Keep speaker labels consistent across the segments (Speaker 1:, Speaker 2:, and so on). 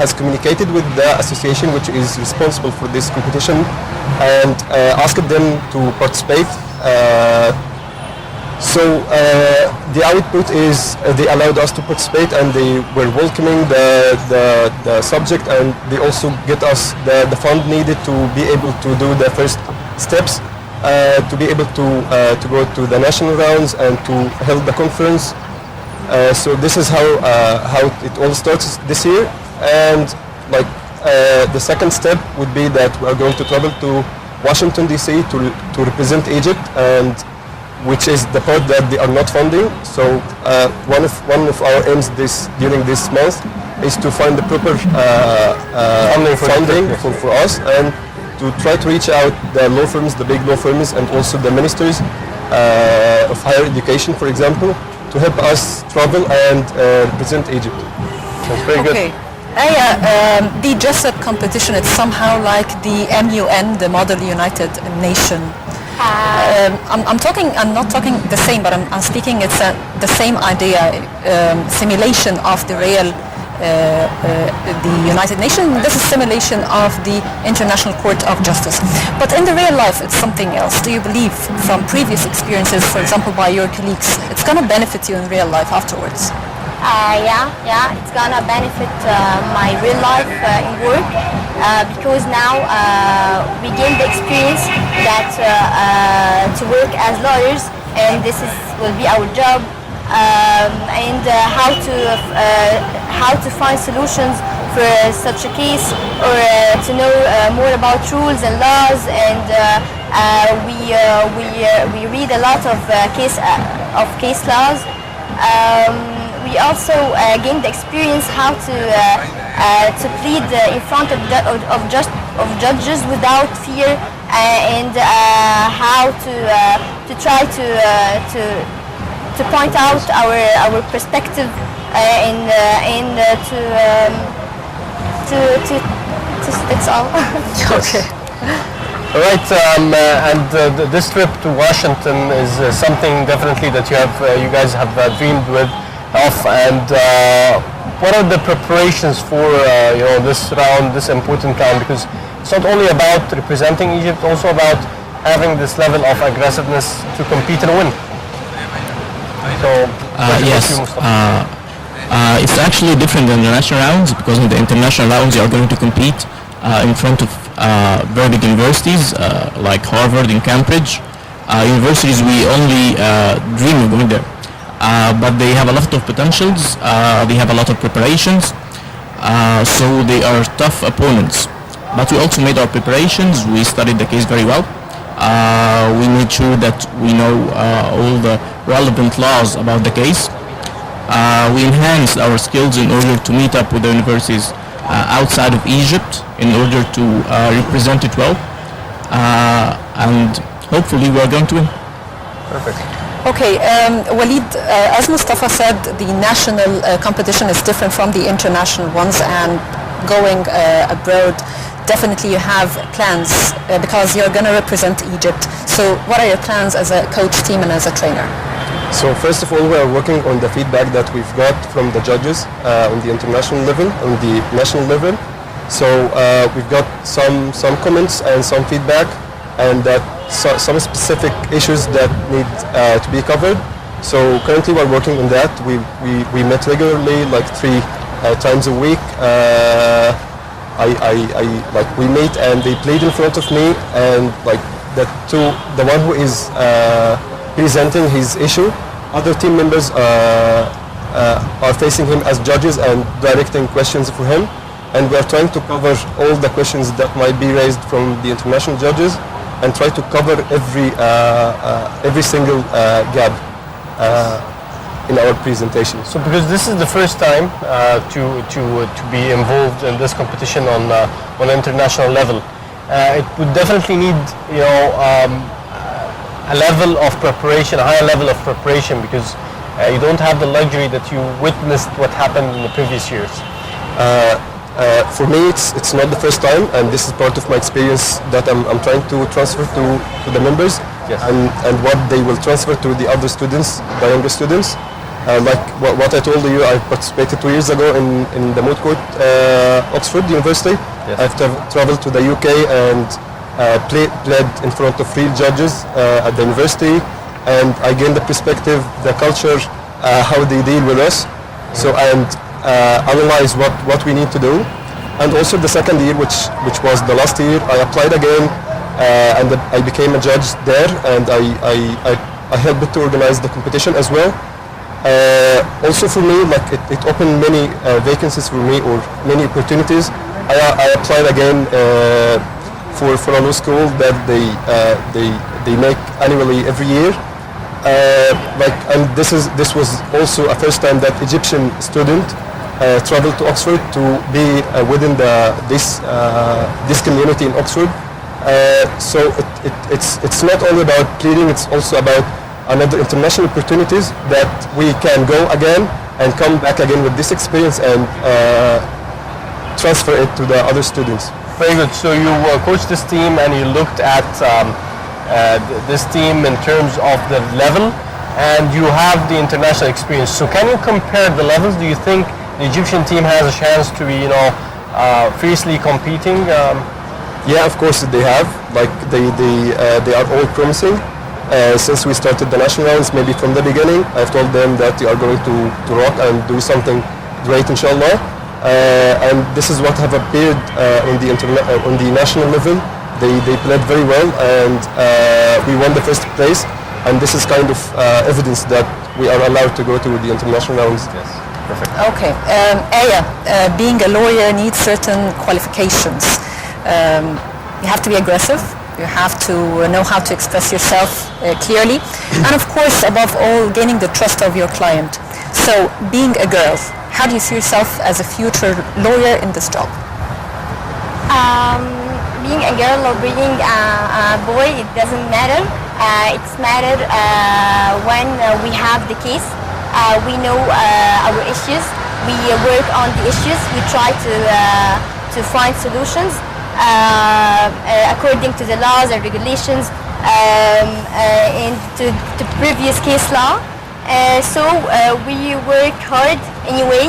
Speaker 1: has communicated with the association which is responsible for this competition and asked them to participate. The output is they allowed us to participate and they were welcoming the subject, and they also get us the fund needed to be able to do the first steps, to be able to go to the national rounds and to hold the conference. So this is how it all starts this year. And the second step would be that we are going to travel to Washington DC to represent Egypt, and which is the part that they are not funding. So one of our aims during this month is to find the proper funding for us, and to try to reach out the law firms, the big law firms, and also the ministers of higher education, for example, to help us travel and represent Egypt. That's very good.
Speaker 2: The Jessup competition, it's somehow like the MUN, the Model United Nation. I'm not talking the same, but I'm speaking, it's the same idea, simulation of the real, the United Nations. This is simulation of the International Court of Justice. But in the real life, it's something else. Do you believe from previous experiences, for example, by your colleagues, it's going to benefit you in real life afterwards?
Speaker 3: Yeah, it's gonna benefit my real life in work because now we gain the experience that to work as lawyers, and this will be our job, and how to find solutions for such a case, or to know more about rules and laws, and we read a lot of case laws. We also gained the experience how to plead in front of judges without fear, and how to try to point out our perspective, and that's all.
Speaker 2: Okay.
Speaker 4: All right, and this trip to Washington is something definitely that you guys have dreamed of. And what are the preparations for this round, this important round? Because it's not only about representing Egypt, also about having this level of aggressiveness to compete and win. So
Speaker 5: yes. It's actually different than the national rounds, because in the international rounds you are going to compete in front of very big universities like Harvard and Cambridge. Universities we only dream of going there, but they have a lot of potentials, they have a lot of preparations, so they are tough opponents. But we also made our preparations, we studied the case very well. We made sure that we know all the relevant laws about the case. We enhanced our skills in order to meet up with the universities outside of Egypt in order to represent it well, and hopefully we are going to win.
Speaker 4: Perfect.
Speaker 2: Okay, Waleed, as Mostafa said, the national competition is different from the international ones, and going abroad, definitely you have plans because you're going to represent Egypt. So what are your plans as a coach team and as a trainer?
Speaker 1: So first of all, we are working on the feedback that we've got from the judges on the international level, on the national level. So we've got some comments and some feedback, and that some specific issues that need to be covered. So currently we're working on that. We met regularly, like 3 times a week. We meet and they played in front of me, and the one who is presenting his issue, other team members are facing him as judges and directing questions for him, and we are trying to cover all the questions that might be raised from the international judges, and try to cover every single gap in our presentation.
Speaker 4: So because this is the first time to be involved in this competition on international level, it would definitely need a level of preparation, a higher level of preparation, because you don't have the luxury that you witnessed what happened in the previous years.
Speaker 1: For me, it's not the first time, and this is part of my experience that I'm trying to transfer to the members,
Speaker 4: yes.
Speaker 1: and what they will transfer to the other students, the younger students. Like what I told you, I participated 2 years ago in the moot court, Oxford University.
Speaker 4: Yes.
Speaker 1: I've traveled to the UK and played in front of real judges at the university, and I gained the perspective, the culture, how they deal with us. So and analyze what we need to do. And also the second year, which was the last year, I applied again, and I became a judge there, and I helped to organize the competition as well. Also for me, like it opened many vacancies for me, or many opportunities. I applied again for a law school that they make annually every year. And this was also a first time that Egyptian student traveled to Oxford to be within this community in Oxford. So it's not only about pleading; it's also about another international opportunities that we can go again and come back again with this experience and transfer it to the other students.
Speaker 4: Very good. So you coached this team and you looked at this team in terms of the level, and you have the international experience. So can you compare the levels? Do you think the Egyptian team has a chance to be, fiercely competing?
Speaker 1: Yeah, of course they have. Like they are all promising. Since we started the national rounds, maybe from the beginning, I've told them that they are going to rock and do something great, inshallah. And this is what have appeared on the national level. They played very well, and we won the first place. And this is kind of evidence that we are allowed to go to the international rounds.
Speaker 4: Yes, perfect.
Speaker 2: Okay, Aya, being a lawyer needs certain qualifications. You have to be aggressive. You have to know how to express yourself clearly, and of course, above all, gaining the trust of your client. So, being a girl, how do you see yourself as a future lawyer in this job?
Speaker 3: Being a girl or being a boy, it doesn't matter. It's matter when we have the case. We know our issues. We work on the issues. We try to find solutions according to the laws and regulations and to previous case law. So we work hard anyway.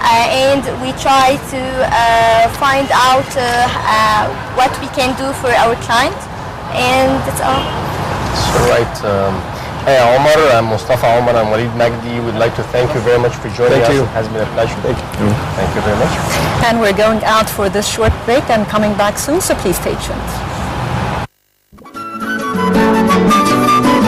Speaker 3: And we try to find out what we can do for our client, and that's all.
Speaker 4: So right. Hey, Omar, Mostafa, Omar, and Waleed Magdy, we'd like to thank you very much for joining us.
Speaker 1: Thank you.
Speaker 4: It has been a pleasure. Thank you. Thank you very much.
Speaker 2: And we're going out for this short break and coming back soon, so please stay tuned.